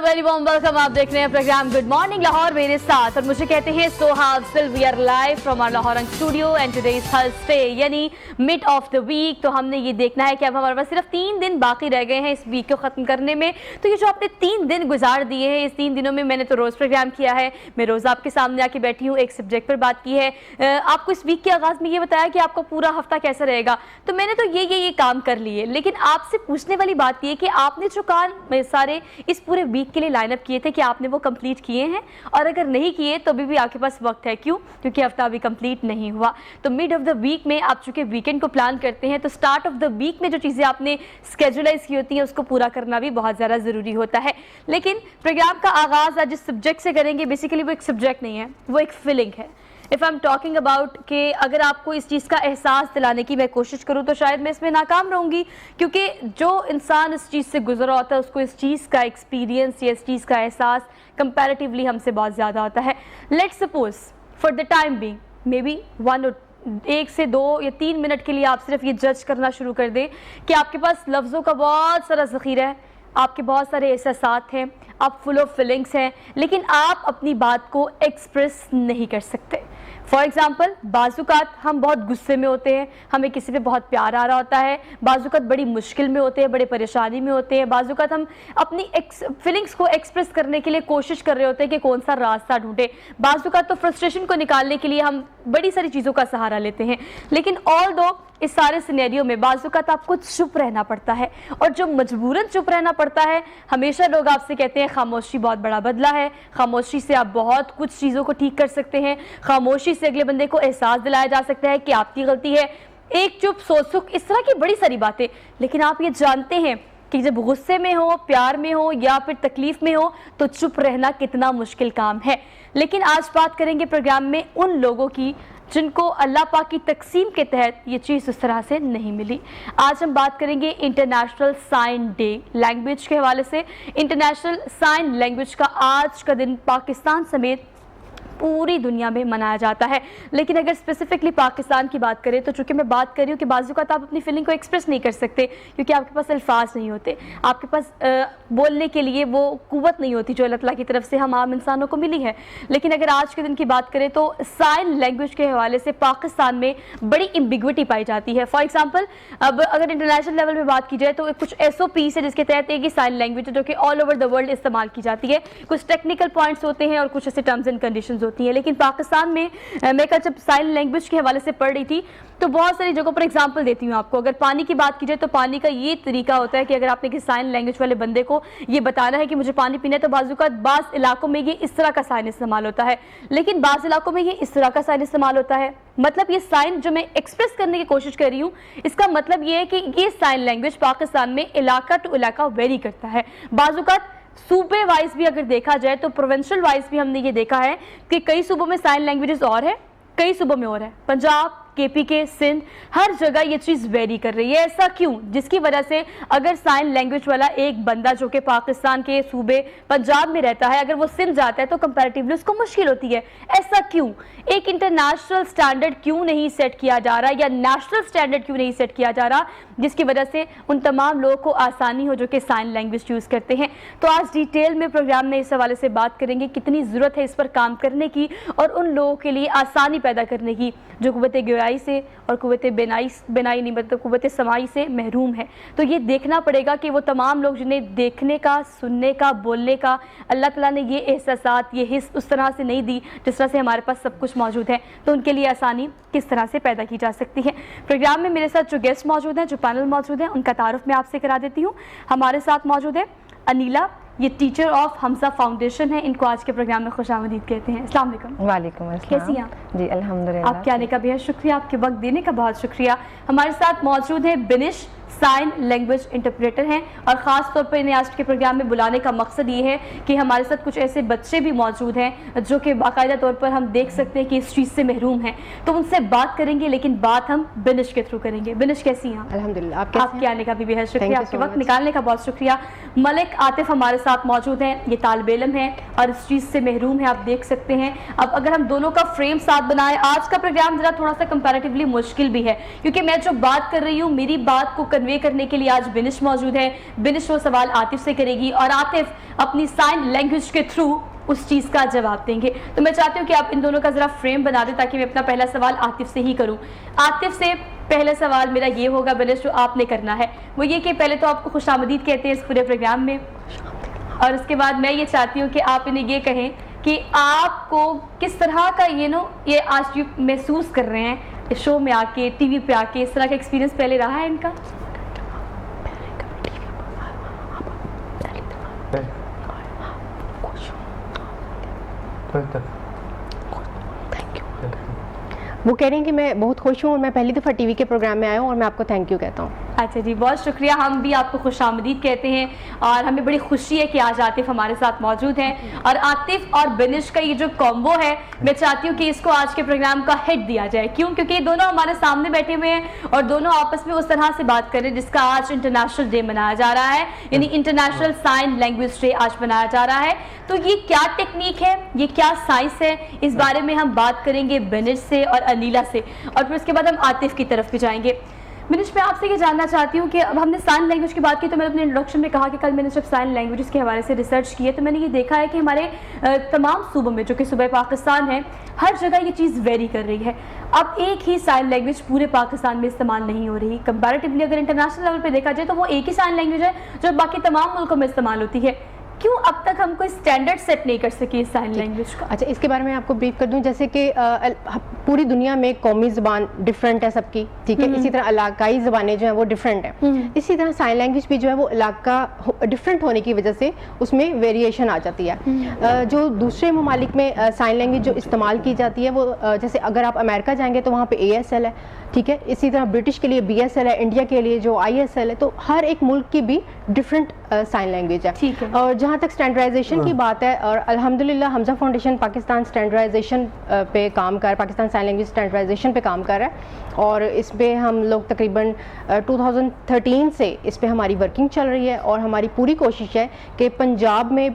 Very warm welcome. आप देख रहे हैं प्रोग्राम गुड मॉर्निंग लाहौर मेरे साथ, और मुझे कहते हैं Sohaib. Still we are live from our Lahore studio and today is Thursday यानी मिड ऑफ द वीक। तो हमने ये देखना है कि अब हमारे पास सिर्फ 3 दिन बाकी रह गए हैं इस वीक को ख़त्म करने में। तो ये जो आपने 3 दिन गुजार दिए हैं, इस 3 दिनों में मैंने तो रोज़ प्रोग्राम किया है, मैं रोज़ आपके सामने आके बैठी हूँ, एक सब्जेक्ट पर बात की है, आपको इस वीक के आगाज़ में ये बताया कि आपका पूरा हफ्ता कैसा रहेगा। तो मैंने तो ये काम कर लिए, लेकिन आपसे पूछने वाली बात ये कि आपने जो काम सारे इस पूरे वीक के लिए लाइन अप किए थे कि आपने वो कंप्लीट किए हैं, और अगर नहीं किए तो अभी भी आपके पास वक्त है। क्यों? क्योंकि हफ्ता अभी कंप्लीट नहीं हुआ। तो मिड ऑफ द वीक में आप चूंकि वीकेंड को प्लान करते हैं, तो स्टार्ट ऑफ द वीक में जो चीज़ें आपने स्केजुलाइज की होती हैं उसको पूरा करना भी बहुत ज़्यादा ज़रूरी होता है। लेकिन प्रोग्राम का आगाज़ आज जिस सब्जेक्ट से करेंगे, बेसिकली वो एक सब्जेक्ट नहीं है, वो एक फीलिंग है। If I am talking about कि अगर आपको इस चीज़ का एहसास दिलाने की मैं कोशिश करूँ तो शायद मैं इसमें नाकाम रहूँगी, क्योंकि जो इंसान इस चीज़ से गुजरा होता है उसको इस चीज़ का एक्सपीरियंस या इस चीज़ का एहसास कंपैरेटिवली हमसे बहुत ज़्यादा होता है। Let's suppose for the time being may be 1 से 2 या 3 मिनट के लिए आप सिर्फ ये जज करना शुरू कर दें कि आपके पास लफ्ज़ों का बहुत सारा ज़ख़ीरा है, आपके बहुत सारे एहसासात हैं, आप फुल ऑफ फीलिंग्स हैं, लेकिन आप अपनी बात को एक्सप्रेस नहीं कर सकते। फॉर एग्ज़ाम्पल, बाज़ुकात हम बहुत गुस्से में होते हैं, हमें किसी पे बहुत प्यार आ रहा होता है, बाज़ुकात बड़ी मुश्किल में होते हैं, बड़े परेशानी में होते हैं, बाज़ुकात हम अपनी फीलिंग्स को एक्सप्रेस करने के लिए कोशिश कर रहे होते हैं कि कौन सा रास्ता ढूंढे। बाज़ुकात तो फ्रस्ट्रेशन को निकालने के लिए हम बड़ी सारी चीज़ों का सहारा लेते हैं, लेकिन ऑल दो इस सारे सिनेरियो में बाज़ुकात आपको चुप रहना पड़ता है, और जो मजबूरन चुप रहना पड़ता है, हमेशा लोग आपसे कहते हैं खामोशी बहुत बड़ा बदला है, खामोशी से आप बहुत कुछ चीज़ों को ठीक कर सकते हैं, खामोशी से अगले बंदे को एहसास दिलाया जा सकता है कि आपकी गलती है, एक चुप सो सुख, इस तरह की बड़ी सारी बातें। लेकिन आप ये जानते हैं कि जब गुस्से में हो, प्यार में हो या फिर तकलीफ में हो, तो चुप रहना कितना मुश्किल काम है। लेकिन आज बात करेंगे प्रोग्राम में उन लोगों की जिनको अल्लाह पाक की तकसीम के तहत ये चीज़ उस तरह से नहीं मिली। आज हम बात करेंगे इंटरनेशनल साइन डे लैंग्वेज के हवाले से। इंटरनेशनल साइन लैंग्वेज का आज का दिन पाकिस्तान समेत पूरी दुनिया में मनाया जाता है। लेकिन अगर स्पेसिफिकली पाकिस्तान की बात करें, तो चूंकि मैं बात कर रही हूँ कि बाज़ुकात आप अपनी फीलिंग को एक्सप्रेस नहीं कर सकते क्योंकि आपके पास अल्फाज नहीं होते, आपके पास बोलने के लिए वो कुव्वत नहीं होती जो अल्लाह ताला की तरफ से हम आम इंसानों को मिली है। लेकिन अगर आज के दिन की बात करें तो साइन लैंग्वेज के हवाले से पाकिस्तान में बड़ी एम्बिग्विटी पाई जाती है। फॉर एग्जाम्पल, अब अगर इंटरनेशनल लेवल में बात की जाए तो कुछ SOPs है जिसके तहत एक ही साइन लैंग्वेज है जो कि ऑल ओवर द वर्ल्ड इस्तेमाल की जाती है। कुछ टेक्निकल पॉइंट्स होते हैं और कुछ ऐसे टर्म्स एंड कंडीशंस होती है। लेकिन पाकिस्तान में मैं कल जब साइन लैंग्वेज के हवाले से पढ़ रही थी तो बहुत सारी जगहों पर एग्जांपल देती हूँ आपको। अगर पानी की बात की जाए तो पानी का ये तरीका होता है कि अगर आपने किसी साइन लैंग्वेज वाले बंदे को ये बताना है कि मुझे पानी पीना है, तो बाज़ुकात बाज़ इलाकों में ये इस तरह का साइन इस्तेमाल होता है, लेकिन बाज़ इलाकों में ये इस तरह का साइन इस्तेमाल होता है। मतलब ये साइन जो मैं एक्सप्रेस करने की कोशिश कर रही हूँ, इसका मतलब ये है कि ये साइन लैंग्वेज पाकिस्तान में इलाका टू इलाका वेरी करता है। बाज़ुकात सूबे वाइज भी अगर देखा जाए तो प्रोविंशियल वाइज भी हमने ये देखा है कि कई सूबों में साइन लैंग्वेजेस और है, कई सूबों में और है। पंजाब, KPK, सिंध, हर जगह ये चीज़ वेरी कर रही है। ऐसा क्यों? जिसकी वजह से अगर साइन लैंग्वेज वाला एक बंदा जो कि पाकिस्तान के सूबे पंजाब में रहता है, अगर वो सिंध जाता है तो कंपैरेटिवली उसको मुश्किल होती है। ऐसा क्यों? एक इंटरनेशनल स्टैंडर्ड क्यों नहीं सेट किया जा रहा, या नेशनल स्टैंडर्ड क्यों नहीं सेट किया जा रहा, जिसकी वजह से उन तमाम लोगों को आसानी हो जो कि साइन लैंग्वेज यूज़ करते हैं। तो आज डिटेल में प्रोग्राम में इस हवाले से बात करेंगे कितनी ज़रूरत है इस पर काम करने की और उन लोगों के लिए आसानी पैदा करने की जो कुव्वत गोयाई से और कुव्वत बेनाई नहीं मतलब कुव्वत समाई से महरूम है। तो ये देखना पड़ेगा कि वो तमाम लोग जिन्हें देखने का, सुनने का, बोलने का अल्लाह ताला ने ये एहसासात, ये हिस्स उस तरह से नहीं दी जिस तरह से हमारे पास सब कुछ मौजूद है, तो उनके लिए आसानी किस तरह से पैदा की जा सकती है। प्रोग्राम में मेरे साथ जो गेस्ट मौजूद हैं, जो पैनल मौजूद हैं, उनका तारुफ मैं आपसे करा देती हूँ। हमारे साथ मौजूद है अनीला, ये टीचर ऑफ हमजा फाउंडेशन है, इनको आज के प्रोग्राम में खुशामदीद कहते हैं। अस्सलाम वालेकुम। वालेकुम अस्सलाम। कैसी हैं? जी अल्हम्दुलिल्लाह। आपके आने का बेहद शुक्रिया, आपके वक्त देने का बहुत शुक्रिया। हमारे साथ मौजूद है बिनिश سائن لینگویج انٹرپریٹر ہیں اور خاص طور پر انہیں آج کے پروگرام میں بلانے کا مقصد یہ ہے کہ ہمارے ساتھ کچھ ایسے بچے بھی موجود ہیں جو کہ باقاعدہ طور پر ہم دیکھ سکتے ہیں کہ اس چیز سے محروم ہیں, تو ان سے بات کریں گے, لیکن بات ہم بنش کے تھرو کریں گے. بنش کیسی ہیں؟ الحمدللہ. آپ کے آنے کا بھی بہت شکریہ, آپ کے وقت نکالنے کا بہت شکریہ. ملک عاطف ہمارے ساتھ موجود ہیں, یہ طالب علم ہیں اور اس چیز سے محروم ہیں, آپ دیکھ سکتے ہیں. اب اگر ہم دونوں کا فریم ساتھ بنائیں, آج کا پروگرام ذرا تھوڑا سا کمپیریٹیولی مشکل بھی ہے کیونکہ میں جو بات کر رہی ہوں میری بات کو کنوے کرنے کے لیے آج بنش موجود ہے. بنش وہ سوال عاطف سے کرے گی اور عاطف اپنی سائن لینگویج کے تھرو اس چیز کا جواب دیں گے. تو میں چاہتی ہوں کہ آپ ان دونوں کا ذرا فریم بنا دیں تاکہ میں اپنا پہلا سوال عاطف سے ہی کروں. عاطف سے پہلا سوال میرا یہ ہوگا بنش, جو آپ نے کرنا ہے وہ یہ کہ پہلے تو آپ کو خوش آمدید کہتے ہیں اس پورے پروگرام میں, اور اس کے بعد میں یہ چاہتی ہوں کہ آپ انہیں یہ کہیں کہ آپ کو کس طرح کا یہ آج محسوس کر رہے ہیں اس شو میں آ کے, ٹی وی پہ آ کے, اس طرح کا ایکسپیرینس پہلے رہا ہے ان کا؟ وہ کہہ رہی ہیں کہ میں بہت خوش ہوں اور میں پہلی دفعہ ٹی وی کے پروگرام میں آیا ہوں اور میں آپ کو تھینک یو کہتا ہوں. اچھا جی, بہت شکریہ. ہم بھی آپ کو خوش آمدید کہتے ہیں اور ہمیں بڑی خوشی ہے کہ آج عاطف ہمارے ساتھ موجود ہیں. اور عاطف اور بنش کا یہ جو کامبو ہے میں چاہتی ہوں کہ اس کو آج کے پروگرام کا ہٹ دیا جائے. کیوں؟ کیونکہ یہ دونوں ہمارے سامنے بیٹھے ہوئے ہیں اور دونوں آپس میں اس طرح سے بات کر رہے ہیں جس کا آج انٹرنیشنل ڈے منایا جا رہا ہے, یعنی انٹرنیشنل سائن لینگویج ڈے آج منایا جا رہا ہے. تو یہ کیا ٹیکنیک ہے, یہ کیا سائنس ہے, اس بارے میں ہم بات کریں گے بنش سے اور انیلا سے, اور پھر اس کے بعد ہم عاطف کی طرف بھی جائیں گے. بنش, میں آپ سے یہ جاننا چاہتی ہوں کہ اب ہم نے سائن لینگویج کی بات کی تو میں نے اپنے انٹروڈکشن میں کہا کہ کل میں نے جب سائن لینگویجز کے حوالے سے ریسرچ کی ہے تو میں نے یہ دیکھا ہے کہ ہمارے تمام صوبوں میں جو کہ صوبہ پاکستان ہے ہر جگہ یہ چیز ویری کر رہی ہے. اب ایک ہی سائن لینگویج پورے پاکستان میں استعمال نہیں ہو رہی. کمپیریٹیولی اگر انٹرنیشنل لیول پہ دیکھا جائے تو وہ ایک ہی سائن لینگویج ہے جو باقی تمام ملکوں میں استعمال ہوتی ہے. کیوں اب تک ہم کوئی اسٹینڈرڈ سیٹ نہیں کر سکے سائن لینگویج کا؟ اچھا, اس کے بارے میں آپ کو بریف کر دوں. جیسے کہ پوری دنیا میں قومی زبان ڈفرینٹ ہے سب کی, ٹھیک ہے, اسی طرح علاقائی زبانیں جو ہیں وہ ڈفرینٹ ہیں. اسی طرح سائن لینگویج بھی جو ہے وہ علاقہ ڈفرینٹ ہونے کی وجہ سے اس میں ویریشن آ جاتی ہے. جو دوسرے ممالک میں سائن لینگویج جو استعمال کی جاتی ہے وہ جیسے اگر آپ امریکہ جائیں گے تو وہاں پہ ASL ہے, ٹھیک ہے, اسی طرح برٹش کے لیے BSL ہے, انڈیا کے لیے جو ISL ہے. تو ہر ایک ملک کی بھی ڈفرینٹ سائن لینگویج ہے. اور جہاں تک اسٹینڈرڈائزیشن کی بات ہے, اور الحمدللہ حمزہ فاؤنڈیشن پاکستان اسٹینڈرڈائزیشن پہ کام کر, پاکستان سائن لینگویج اسٹینڈرڈائزیشن پہ کام کر رہا ہے, اور اس پہ ہم لوگ تقریباً 2013 سے اس پہ ہماری ورکنگ چل رہی ہے. اور ہماری پوری کوشش ہے کہ پنجاب میں,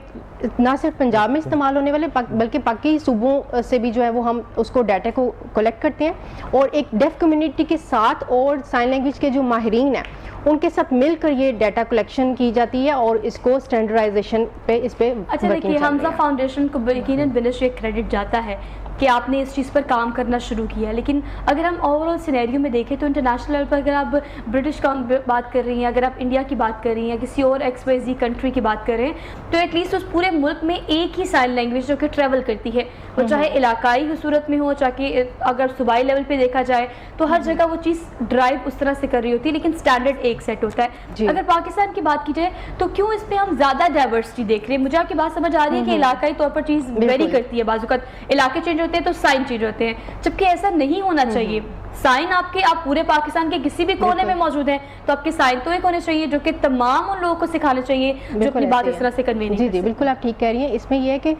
نہ صرف پنجاب میں استعمال ہونے والے بلکہ باقی صوبوں سے بھی جو ہے وہ ہم اس کو ڈیٹا کو کلیکٹ کرتے ہیں, اور ایک ڈیف کمیونٹی کے ساتھ اور سائن لینگویج کے جو ماہرین ہیں ان کے ساتھ مل کر یہ ڈیٹا کلیکشن کی جاتی ہے اور اس کو اسٹینڈرڈائزیشن پہ اس پہ. اچھا دیکھیے, حمزہ فاؤنڈیشن کو یقیناً بنش یہ کریڈٹ جاتا ہے کہ آپ نے اس چیز پر کام کرنا شروع کیا, لیکن اگر ہم اوور آل سینیریو میں دیکھیں تو انٹرنیشنل لیول پر اگر آپ برٹش کا بات کر رہی ہیں, اگر آپ انڈیا کی بات کر رہی ہیں, کسی اور XYZ کنٹری کی بات کر رہے ہیں, تو ایٹ لیسٹ اس پورے ملک میں ایک ہی سائن لینگویج جو کہ ٹریول کرتی ہے, وہ چاہے علاقائی صورت میں ہو, چاہے اگر صوبائی لیول پہ دیکھا جائے تو ہر جگہ وہ چیز ڈرائیو اس طرح سے کر رہی ہوتی ہے, لیکن اسٹینڈرڈ ایک سیٹ ہوتا ہے. اگر پاکستان کی بات کی جائے تو کیوں اس پہ ہم زیادہ ڈائیورسٹی دیکھ رہے ہیں؟ مجھے آپ کی بات سمجھ آ رہی ہے کہ علاقائی طور پر چیز ویری کرتی ہے, بعض اوقات علاقے چینج ہوتے ہیں تو سائن چینج ہوتے ہیں, جبکہ ایسا نہیں ہونا چاہیے. سائن آپ پورے پاکستان کے کسی بھی کونے میں موجود ہیں تو آپ کے سائن تو ایک ہونے چاہیے جو کہ تمام ان لوگوں کو سکھانے چاہیے جو اپنی بات اس طرح سے کنوے نہیں. جی بالکل آپ ٹھیک کہہ رہی ہیں. اس میں یہ ہے کہ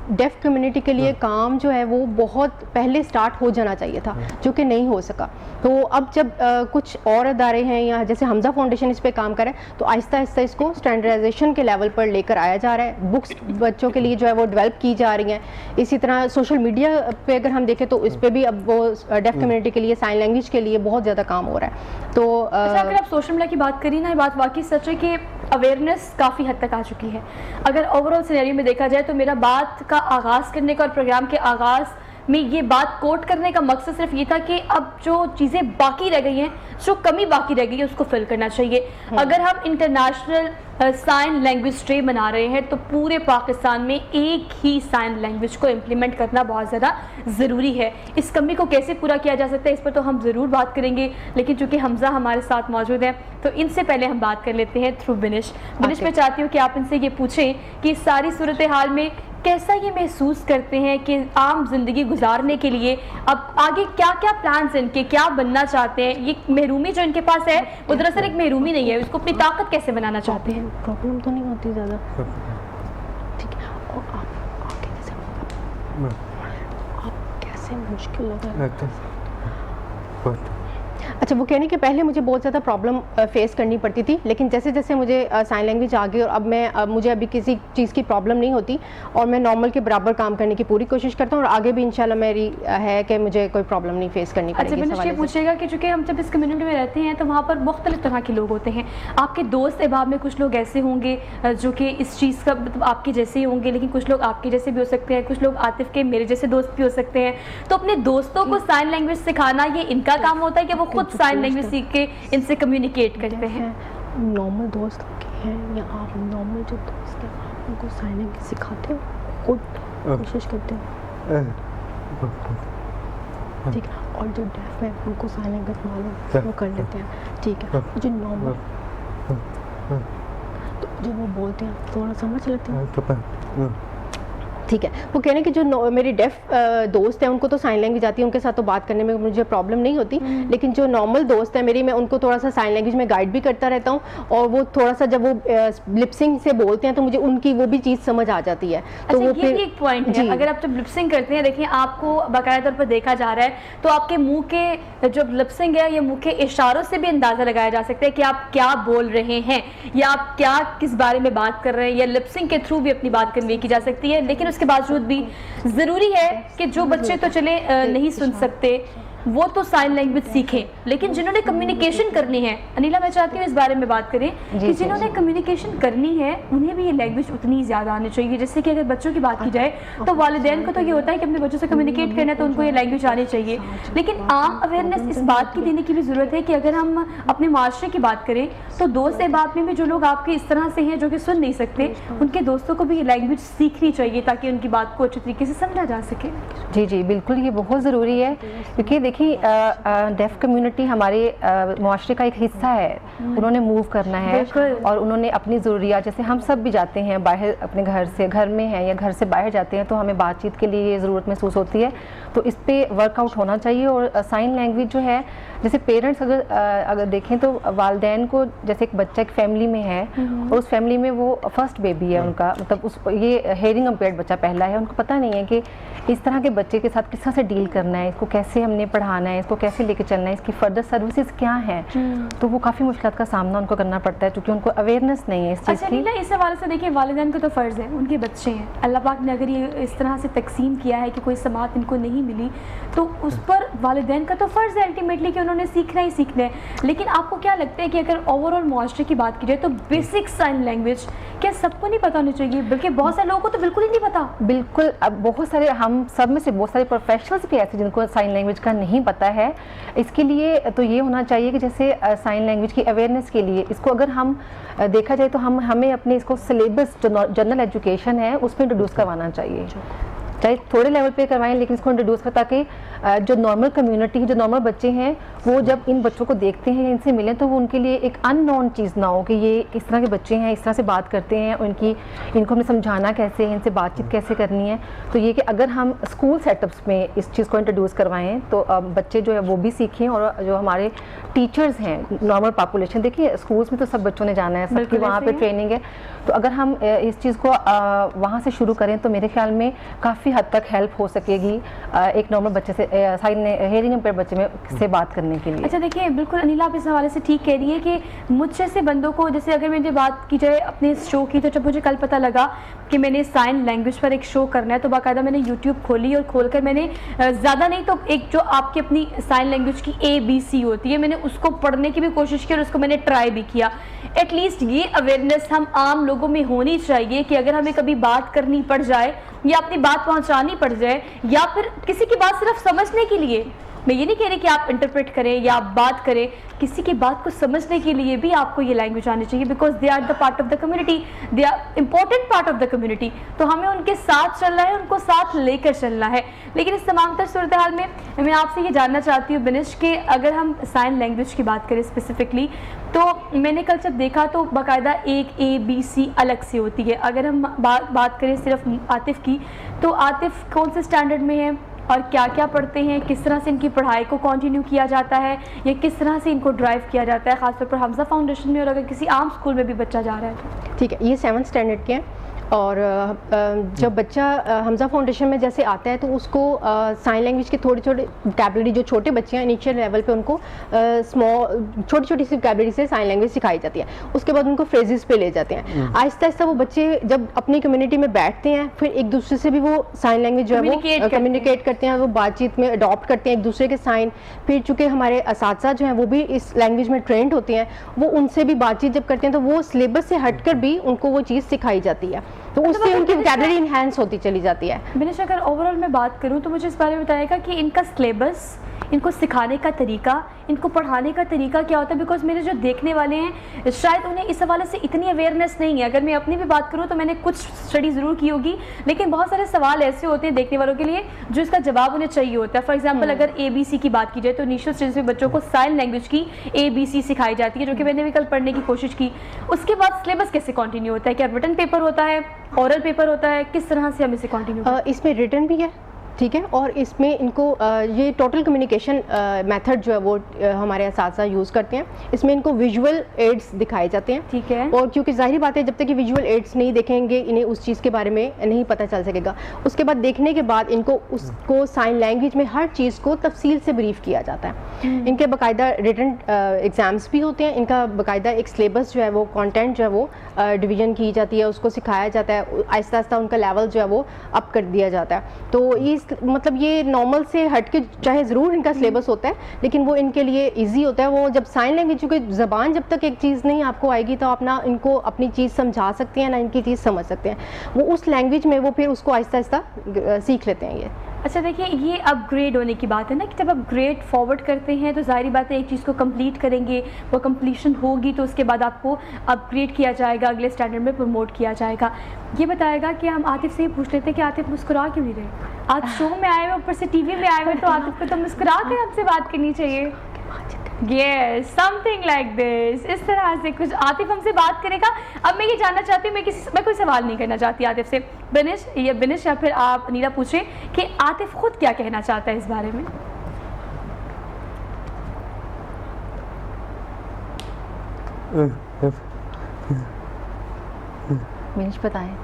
ڈیف کمیونٹی کے لیے کام جو ہے وہ بہت پہلے سٹارٹ ہو جانا چاہیے تھا جو کہ نہیں ہو سکا. تو اب جب کچھ اور ادارے ہیں یا جیسے حمزہ فاؤنڈیشن اس پہ کام کرے تو آہستہ آہستہ اس کو اسٹینڈرڈائزیشن کے لیول پر لے کر آیا جا رہا ہے. بکس بچوں کے لیے جو ہے وہ ڈیولپ کی جا رہی ہیں. اسی طرح سوشل میڈیا پہ اگر ہم دیکھیں تو اس پہ بھی اب وہ ڈیف کمیونٹی کے لیے سائن لینگویج کے لیے بہت زیادہ کام ہو رہا ہے. تو اگر آپ سوشل میڈیا کی بات کری نا, یہ بات واقعی سچ ہے کہ اویئرنیس کافی حد تک آ چکی ہے. اگر اوور آل سینیریو میں دیکھا جائے تو میرا بات کا آغاز کرنے کا اور پروگرام کے آغاز میں یہ بات کوٹ کرنے کا مقصد صرف یہ تھا کہ اب جو چیزیں باقی رہ گئی ہیں, جو کمی باقی رہ گئی ہے, اس کو فل کرنا چاہیے. اگر ہم انٹرنیشنل سائن لینگویج ڈے منا رہے ہیں تو پورے پاکستان میں ایک ہی سائن لینگویج کو امپلیمنٹ کرنا بہت زیادہ ضروری ہے. اس کمی کو کیسے پورا کیا جا سکتا ہے اس پر تو ہم ضرور بات کریں گے, لیکن چونکہ حمزہ ہمارے ساتھ موجود ہیں تو ان سے پہلے ہم بات کر لیتے ہیں تھرو بنش. میں چاہتی ہوں کہ آپ ان سے یہ پوچھیں کہ اس ساری صورتحال میں کیسا یہ محسوس کرتے ہیں کہ عام زندگی گزارنے کے لیے اب آگے کیا کیا پلانس ہیں ان کے, کیا بننا چاہتے ہیں؟ یہ محرومی جو ان کے پاس ہے وہ دراصل ایک محرومی نہیں ہے, اس کو اپنی طاقت کیسے بنانا چاہتے ہیں؟ پرابلم تو نہیں ہوتی زیادہ, ٹھیک ہے, اور آپ کیسے مشکل لگا؟ اچھا, وہ کہنے کہ پہلے مجھے بہت زیادہ پرابلم فیس کرنی پڑتی تھی, لیکن جیسے جیسے مجھے سائن لینگویج آ گئی اور اب مجھے ابھی کسی چیز کی پرابلم نہیں ہوتی اور میں نارمل کے برابر کام کرنے کی پوری کوشش کرتا ہوں, اور آگے بھی انشاءاللہ میری ہے کہ مجھے کوئی پرابلم نہیں فیس کرنی پڑے گی. اچھا, یہ پوچھے گا کہ چونکہ ہم جب اس کمیونٹی میں رہتے ہیں تو وہاں پر مختلف طرح کے لوگ ہوتے ہیں, آپ کے دوست احباب میں کچھ لوگ ایسے ہوں گے جو کہ اس چیز کا مطلب آپ کے جیسے ہی ہوں گے, لیکن کچھ لوگ آپ کے جیسے بھی ہو سکتے ہیں, کچھ لوگ عاطف کے میرے جیسے دوست بھی ہو سکتے ہیں. تو اپنے دوستوں کو سائن لینگویج سکھانا یہ ان کا کام ہوتا ہے کہ وہ خود سائن لینگویج سیکھ کے ان سے کمیونیکیٹ کرتے ہیں؟ نارمل دوست ہیں یا آپ نارمل جو دوست ہیں آپ ان کو سائن لینگویج سکھاتے ہو, خود کوشش کرتے ہو, ٹھیک ہے, اور جو ڈیف ہے ان کو سائن لینگویج معلوم وہ کر لیتے ہیں, ٹھیک ہے, جو نارمل تو جب وہ بولتے ہیں تھوڑا سمجھ لیتے ہیں, ٹھیک ہے. وہ کہنے کہ جو میری ڈیف دوست ہیں ان کو تو سائن لینگویج آتی ہے, ان کے ساتھ تو بات کرنے میں مجھے پرابلم نہیں ہوتی, لیکن جو نارمل دوست ہیں میری, میں ان کو تھوڑا سا سائن لینگویج میں گائیڈ بھی کرتا رہتا ہوں, اور وہ تھوڑا سا جب وہ لپسنگ سے بولتے ہیں تو مجھے ان کی وہ بھی چیز سمجھ آ جاتی ہے. تو وہ یہ ایک پوائنٹ ہے, اگر آپ جب لپسنگ کرتے ہیں, دیکھیں آپ کو باقاعدہ طور پر دیکھا جا رہا ہے تو آپ کے منہ کے جو لپسنگ ہے یہ منہ کے اشاروں سے بھی اندازہ لگایا جا سکتا ہے کہ آپ کیا بول رہے ہیں یا آپ کیا کس بارے میں بات کر رہے ہیں, یا لپسنگ کے تھرو بھی اپنی بات کنوے کی جا سکتی ہے. لیکن اس کے باوجود بھی ضروری ہے کہ جو بچے تو چلے نہیں سن سکتے وہ تو سائن لینگویج سیکھیں, لیکن جنہوں نے کمیونیکیشن کرنی ہے, انیلا میں چاہتی ہوں اس بارے میں بات کریں کہ جنہوں نے کمیونیکیشن کرنی ہے انہیں بھی یہ لینگویج اتنی زیادہ آنی چاہیے. جیسے کہ اگر بچوں کی بات کی جائے تو والدین کو تو یہ ہوتا ہے کہ اپنے بچوں سے کمیونیکیٹ کرنا ہے تو ان کو یہ لینگویج آنی چاہیے, لیکن عام اویئرنیس اس بات کی دینے کی بھی ضرورت ہے کہ اگر ہم اپنے معاشرے کی بات کریں تو دوست احباب میں بھی جو لوگ آپ کے اس طرح سے ہیں جو کہ سن نہیں سکتے, ان کے دوستوں کو بھی یہ لینگویج سیکھنی چاہیے تاکہ ان کی بات کو اچھی طریقے سے سمجھا جا سکے. جی جی بالکل, یہ بہت ضروری ہے, کیونکہ دیکھیں ڈیف کمیونٹی ہمارے معاشرے کا ایک حصہ ہے, انہوں نے موو کرنا ہے اور انہوں نے اپنی ضروریات, جیسے ہم سب بھی جاتے ہیں باہر اپنے گھر سے, گھر میں ہیں یا گھر سے باہر جاتے ہیں تو ہمیں بات چیت کے لیے یہ ضرورت محسوس ہوتی ہے, تو اس پہ ورک آؤٹ ہونا چاہیے. اور سائن لینگویج جو ہے, جیسے پیرنٹس اگر دیکھیں تو والدین کو, جیسے ایک بچہ ایک فیملی میں ہے اور اس فیملی میں وہ فرسٹ بیبی ہے ان کا, مطلب یہ ہیئرنگ امپیئرڈ بچہ پہلا ہے, ان کو پتہ نہیں ہے کہ اس طرح کے بچے کے ساتھ کس طرح سے ڈیل کرنا ہے, اس کو کیسے ہم نے پڑھانا ہے, اس کو کیسے لے کے چلنا ہے, اس کی فردر سروسز کیا ہیں, تو وہ کافی مشکلات کا سامنا ان کو کرنا پڑتا ہے کیونکہ ان کو اویئرنیس نہیں ہے اس چیز کی. اس حوالے سے دیکھیں والدین کو تو فرض ہے, ان کے بچے ہیں, اللہ پاک نے اگر یہ اس طرح سے تقسیم کیا ہے کہ کوئی سماعت ان کو نہیں ملی تو اس پر والدین کا تو فرض ہے الٹیمیٹلی کہ انہوں نے سیکھنا ہی سیکھنا ہے. لیکن آپ کو کیا لگتا ہے کہ اگر اوور آل معاشرے کی بات کی جائے تو بیسک سائن لینگویج کیا سب کو نہیں پتہ ہونی چاہیے, بلکہ بہت سارے لوگوں کو تو بالکل ہی نہیں پتا. بالکل, اب بہت سارے, ہم سب میں سے بہت سارے پروفیشنلز بھی ایسے جن کو سائن لینگویج کا نہیں پتہ ہے. اس کے لیے تو یہ ہونا چاہیے کہ جیسے سائن لینگویج کی اویئرنیس کے لیے اس کو اگر ہم دیکھا جائے تو ہمیں اپنے اس کو سلیبس جو جنرل ایجوکیشن ہے اس میں انٹروڈیوس کروانا چاہیے, چاہے تھوڑے لیول پہ کروائیں لیکن اس کو انٹروڈیوس کر, تاکہ جو نارمل کمیونٹی ہے, جو نارمل بچے ہیں, وہ جب ان بچوں کو دیکھتے ہیں ان سے ملیں تو وہ ان کے لیے ایک ان نون چیز نہ ہو کہ یہ اس طرح کے بچے ہیں, اس طرح سے بات کرتے ہیں, ان کو ہمیں سمجھانا کیسے ہے, ان سے بات چیت کیسے کرنی ہے. تو یہ کہ اگر ہم اسکول سیٹ اپس میں اس چیز کو انٹروڈیوس کروائیں تو بچے جو ہے وہ بھی سیکھیں, اور جو ہمارے ٹیچرز ہیں نارمل پاپولیشن, دیکھیے اسکولس میں تو سب بچوں نے جانا ہے, سب کی وہاں پہ ٹریننگ ہے, تو اگر ہم اس چیز کو وہاں سے شروع کریں تو میرے خیال میں کافی حد تک ہیلپ ہو سکے گی ایک نارمل بچے سے, ہیئرنگ امپیئرڈ بچے میں سے بات کرنے کے لیے. اچھا دیکھیے, بالکل انیلا آپ اس حوالے سے ٹھیک کہہ رہی ہے کہ مجھ جیسے بندوں کو, جیسے اگر مجھے بات کی جائے اپنے اس شو کی, تو جب مجھے کل پتہ لگا کہ میں نے سائن لینگویج پر ایک شو کرنا ہے تو باقاعدہ میں نے یوٹیوب کھولی, اور کھول کر میں نے زیادہ نہیں تو ایک جو آپ کی اپنی سائن لینگویج کی ABC ہوتی ہے, میں نے اس کو پڑھنے کی بھی کوشش کی اور اس کو میں نے ٹرائی بھی کیا. ایٹ لیسٹ یہ اویئرنیس ہم عام لوگوں میں ہونی چاہیے کہ اگر ہمیں کبھی بات کرنی پڑ جائے یا اپنی بات پہنچانی پڑ جائے یا پھر کسی کی بات صرف سمجھنے کے لیے मैं ये नहीं कह रही कि आप इंटरप्रेट करें या आप बात करें, किसी की बात को समझने के लिए भी आपको ये लैंग्वेज आनी चाहिए, because they are the part of the community, they are important part of the community. तो हमें उनके साथ चलना है, उनको साथ लेकर चलना है। लेकिन इस तमाम तर सूरत हाल में मैं आपसे ये जानना चाहती हूँ बिनिश, कि अगर हम साइन लैंग्वेज की बात करें स्पेसिफिकली, तो मैंने कल जब देखा तो बाकायदा एक ABC अलग से होती है। अगर हम बात करें सिर्फ आतिफ की, तो आतिफ कौन से स्टैंडर्ड में है और क्या क्या पढ़ते हैं, किस तरह से इनकी पढ़ाई को कंटिन्यू किया जाता है या किस तरह से इनको ड्राइव किया जाता है, ख़ासतौर पर हमजा फाउंडेशन में, और अगर किसी आम स्कूल में भी बच्चा जा रहा है तो? ठीक है, ये 7th स्टैंडर्ड के हैं। और जब बच्चा हमजा फाउंडेशन में जैसे आता है तो उसको साइन लैंग्वेज के थोड़े छोटे वोकैबुलरी, जो छोटे बच्चे हैं इनिशियल लेवल पे, उनको छोटी छोटी सी वोकैबुलरी से साइन लैंग्वेज सिखाई जाती है। उसके बाद उनको फ्रेजेस पे ले जाते हैं। आहिस्ता आहिस्ता वो बच्चे जब अपनी कम्युनिटी में बैठते हैं, फिर एक दूसरे से भी वो साइन लैंग्वेज जो है वो कम्युनिकेट करते हैं, वो बातचीत में अडॉप्ट करते हैं एक दूसरे के साइन। फिर चूँकि हमारे असातिज़ा जो हैं वो भी इस लैंग्वेज में ट्रेंड होते हैं, वो उनसे भी बातचीत जब करते हैं तो वो सिलेबस से हटकर भी उनको वो चीज़ सिखाई जाती है, तो उससे उनकी वोकैबुलरी इनहैंस होती चली जाती है। बिनिश, अगर ओवरऑल मैं बात करूं तो मुझे इस बारे में बताएगा कि इनका सिलेबस, इनको सिखाने का तरीका, इनको पढ़ाने का तरीका क्या होता है? बिकॉज मेरे जो देखने वाले हैं शायद उन्हें इस हवाले से इतनी अवेयरनेस नहीं है। अगर मैं अपनी भी बात करूं तो मैंने कुछ स्टडी ज़रूर की होगी, लेकिन बहुत सारे सवाल ऐसे होते हैं देखने वालों के लिए जो इसका जवाब उन्हें चाहिए होता है। फॉर एग्जाम्पल अगर ABC की बात की जाए तो इनिशियल स्टेज में बच्चों को साइन लैंग्वेज की ABC सिखाई जाती है, जो कि मैंने भी कल पढ़ने की कोशिश की। उसके बाद सिलेबस कैसे कंटिन्यू होता है? क्या रिटन पेपर होता है, ओरल पेपर होता है, किस तरह से हम इसे कंटिन्यू? इसमें रिटन भी है, ठीक है, और इसमें इनको ये टोटल कम्युनिकेशन मेथड जो है वो हमारे असातिज़ा यूज़ करते हैं। इसमें इनको विजुअल एड्स दिखाए जाते हैं, ठीक है, और क्योंकि जाहिर बात है जब तक कि विजुअल एड्स नहीं देखेंगे इन्हें उस चीज़ के बारे में नहीं पता चल सकेगा। उसके बाद देखने के बाद इनको उसको साइन लैंग्वेज में हर चीज़ को तफसील से ब्रीफ किया जाता है। इनके बाकायदा रिटन एग्ज़ाम्स भी होते हैं, इनका बाकायदा एक सिलेबस जो है वो कंटेंट जो है वो डिवीज़न की जाती है, उसको सिखाया जाता है, आहिस्ता आहिस्ता उनका लेवल जो है वो अप कर दिया जाता है। तो ये मतलब ये नॉर्मल से हट के चाहे ज़रूर इनका सिलेबस होता है, लेकिन वो इनके लिए इजी होता है। वो जब साइन लैंग्वेज, क्योंकि ज़बान जब तक एक चीज़ नहीं आपको आएगी तो आप ना इनको अपनी चीज़ समझा सकते हैं ना इनकी चीज़ समझ सकते हैं। वो उस लैंग्वेज में वो फिर उसको आहिस्ता आहिस्ता सीख लेते हैं ये। अच्छा, देखिए, ये अपग्रेड होने की बात है ना, कि जब अपग्रेड फॉरवर्ड करते हैं तो जाहिर बात है एक चीज़ को कंप्लीट करेंगे, वो कंप्लीशन होगी तो उसके बाद आपको अपग्रेड किया जाएगा, अगले स्टैंडर्ड में प्रमोट किया जाएगा। ये बताएगा कि हम आतिफ से ही पूछ लेते हैं कि आतिफ मुस्कुरा क्यों नहीं रहे? आज शो में आए हुए, ऊपर से TV में आए हुए, तो आतिफ को तो मुस्कुरा कर हमसे बात करनी चाहिए। Yes, something like this, इस तरह से कुछ आतिफ हमसे बात करेगा। अब मैं ये जानना चाहती हूँ, मैं कोई सवाल नहीं करना चाहती आतिफ से। बिनिश या फिर आप नीला पूछे कि आतिफ खुद क्या कहना चाहता है इस बारे में। बिनिश बताएं।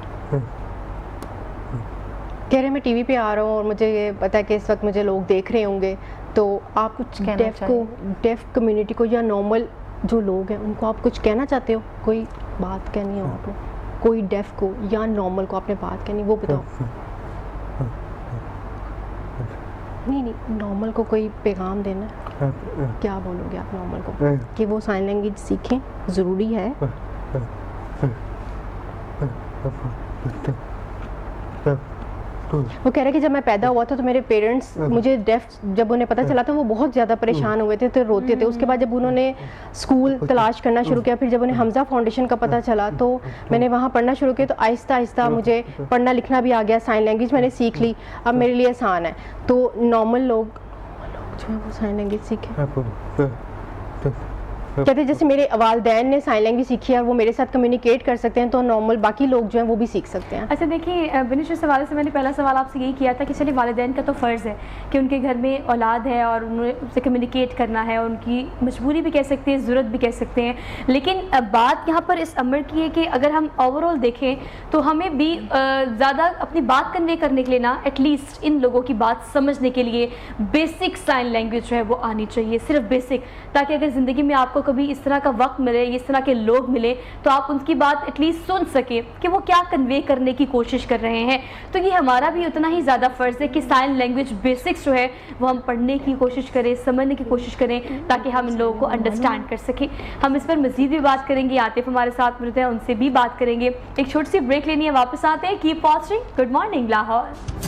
कह रहे मैं TV पे आ रहा हूँ और मुझे ये पता है कि इस वक्त मुझे लोग देख रहे होंगे, तो आप कुछ डेफ कम्युनिटी को या नॉर्मल जो लोग हैं उनको आप कुछ कहना चाहते हो? कोई बात कहनी हो आपको, कोई डेफ को या नॉर्मल को आपने बात कहनी, वो बताओ। नहीं, नॉर्मल को कोई पैगाम देना है, क्या बोलोगे आप नॉर्मल को कि वो साइन लैंग्वेज सीखें, ज़रूरी है? वो कह रहे कि जब मैं पैदा हुआ था तो मेरे पेरेंट्स मुझे डेफ, जब उन्हें पता चला था वो बहुत ज़्यादा परेशान हुए थे, तो रोते थे। उसके बाद जब उन्होंने स्कूल तलाश करना शुरू किया, फिर जब उन्हें हमजा फाउंडेशन का पता चला तो मैंने वहाँ पढ़ना शुरू किया, तो आहिस्ता आहिस्ता मुझे पढ़ना लिखना भी आ गया, साइन लैंग्वेज मैंने सीख ली, अब मेरे लिए आसान है। तो नॉर्मल लोग जो है वो साइन लैंग्वेज सीखें। कहते जैसे मेरे वालिदैन ने साइन लैंग्वेज सीखी है और वो मेरे साथ कम्युनिकेट कर सकते हैं, तो नॉर्मल बाकी लोग जो हैं वो भी सीख सकते हैं। अच्छा, देखिए बिनिश, इस सवाल से मैंने पहला सवाल आपसे यही किया था कि चलिए वालिदैन का तो फ़र्ज़ है कि उनके घर में औलाद है और उन्हें उससे कम्युनिकेट करना है, उनकी मजबूरी भी कह सकते हैं, ज़रूरत भी कह सकते हैं। लेकिन बात यहाँ पर इस अमर की है कि अगर हम ओवरऑल देखें तो हमें भी ज़्यादा अपनी बात कन्वे करने के लिए ना, एटलीस्ट इन लोगों की बात समझने के लिए बेसिक साइन लैंग्वेज जो है वो आनी चाहिए, सिर्फ बेसिक, ताकि अगर ज़िंदगी में आपको कभी इस तरह का वक्त मिले, इस तरह के लोग मिले, तो आप उनकी बात एटलीस्ट सुन सके कि वो क्या कन्वे करने की कोशिश कर रहे हैं। तो ये हमारा भी उतना ही ज़्यादा फ़र्ज़ है कि साइन लैंग्वेज बेसिक्स जो है वो हम पढ़ने की कोशिश करें, समझने की कोशिश करें, ताकि हम इन लोगों को अंडरस्टैंड कर सकें। हम इस पर मज़ीद भी बात करेंगे, आतिफ हमारे साथ मिलते हैं, उनसे भी बात करेंगे। एक छोटी सी ब्रेक लेनी है, वापस आते हैं। Keep watching good morning Lahore.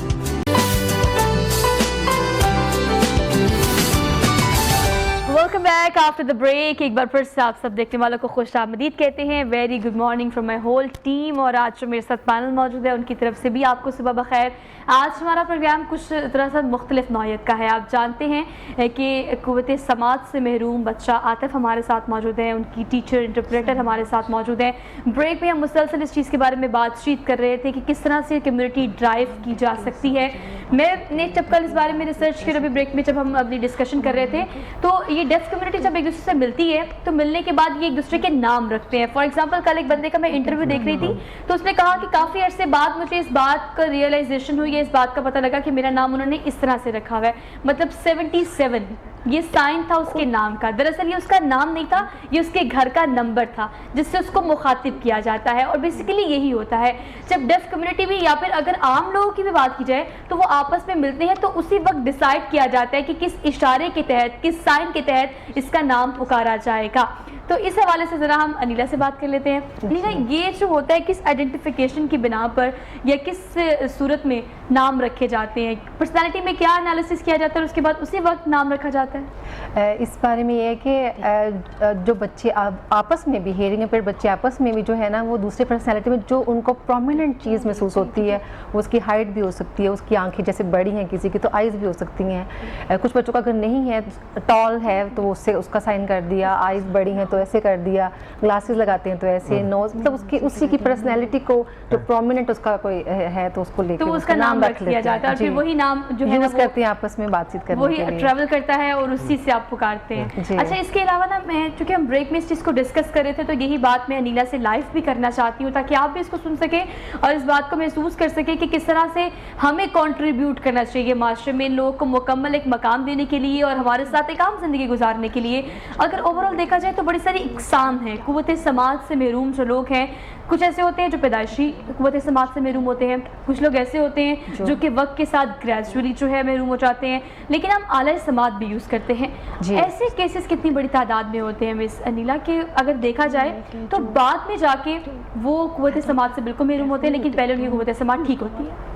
Welcome back after the break. एक बार फिर से आप सब देखने वालों को खुश आमदीद कहते हैं। Very good morning from my whole team. और आज जो मेरे साथ पैनल मौजूद है उनकी तरफ से भी आपको सुबह बखैर। आज हमारा प्रोग्राम कुछ तरह से मुख्तलिफ नौयत का है। आप जानते हैं कि कुव्वत समाज से महरूम बच्चा आतिफ हमारे साथ मौजूद है, उनकी टीचर इंटरप्रेटर हमारे साथ मौजूद है। ब्रेक में हम मुसलसल इस चीज़ के बारे में बातचीत कर रहे थे कि किस तरह से कम्युनिटी ड्राइव की जा सकती है। मैंने जब कल इस बारे में रिसर्च की, अभी ब्रेक में जब हम अपनी डिस्कशन कर रहे थे, तो ये डेफ कम्युनिटी जब एक दूसरे से मिलती है तो मिलने के बाद ये एक दूसरे के नाम रखते हैं। फॉर एग्जांपल कल एक बंदे का मैं इंटरव्यू देख रही थी तो उसने कहा कि काफ़ी अरसे बाद मुझे इस बात का रियलाइजेशन हुई है, इस बात का पता लगा कि मेरा नाम उन्होंने इस तरह से रखा हुआ है। मतलब 77 ये साइन था उसके नाम का। दरअसल ये उसका नाम नहीं था, ये उसके घर का नंबर था जिससे उसको मुखातिब किया जाता है। और बेसिकली यही होता है जब डेफ कम्युनिटी भी या फिर अगर आम लोगों की भी बात की जाए तो वो आपस में मिलते हैं तो उसी वक्त डिसाइड किया जाता है कि किस इशारे के तहत, किस साइन के तहत इसका नाम पुकारा जाएगा। तो इस हवाले से ज़रा हम अनिला से बात कर लेते हैं। अनिला, ये जो होता है किस आइडेंटिफिकेशन की बिना पर या किस सूरत में नाम रखे जाते हैं? पर्सनालिटी में क्या एनालिसिस किया जाता है और उसके बाद उसी वक्त नाम रखा जाता है? इस बारे में ये है कि जो बच्चे आपस में भी, हेयरिंग इम्पेयर्ड बच्चे आपस में भी जो है ना, वो दूसरे पर्सनालिटी में जो उनको प्रोमिनेंट चीज़ महसूस होती है, वो उसकी हाइट भी हो सकती है, उसकी आंखें जैसे बड़ी हैं किसी की तो आइज़ भी हो सकती हैं। कुछ बच्चों का अगर नहीं है, टॉल है तो उससे उसका साइन कर दिया, आइज़ बड़ी हैं तो ऐसे कर दिया, ग्लासेस लगाते हैं तो ऐसे, नोज, मतलब उसकी उसी की पर्सनैलिटी को जो प्रोमिनेंट उसका कोई है तो उसको लेकर तो उसका नाम रख दिया जाता है और फिर वही नाम जो है यूज़ करते हैं आपस में बातचीत करने वही के लिए, ट्रैवल करता है और उसी से आप पुकारते हैं। अच्छा, इसके अलावा ना मैं, चूंकि हम ब्रेक में इस चीज़ को डिस्कस कर रहे थे तो यही बात मैं अनिला से लाइव भी करना चाहती हूँ ताकि आप भी इसको सुन सके और इस बात को महसूस कर सके कि किस तरह से हमें कंट्रीब्यूट करना चाहिए माशरे में इन लोगों को मुकम्मल एक मकाम देने के लिए और हमारे साथ एक आम जिंदगी गुजारने के लिए। अगर ओवरऑल देखा जाए तो बड़ी सारी इकसाम है कुव्वत समाज से महरूम जो लोग हैं। कुछ ऐसे होते हैं जो पैदाइशी कुव्वत समाज से महरूम होते हैं, कुछ लोग ऐसे होते हैं जो कि वक्त के साथ ग्रेजुअली जो है महरूम हो जाते हैं, लेकिन हम आला समात भी यूज़ करते हैं। ऐसे केसेस कितनी बड़ी तादाद में होते हैं मिस अनिला के? अगर देखा जाए तो बाद में जाके वो कुव्वत समाज से बिल्कुल महरूम होते हैं लेकिन पहले उनकी कुव्वत समात ठीक होती है।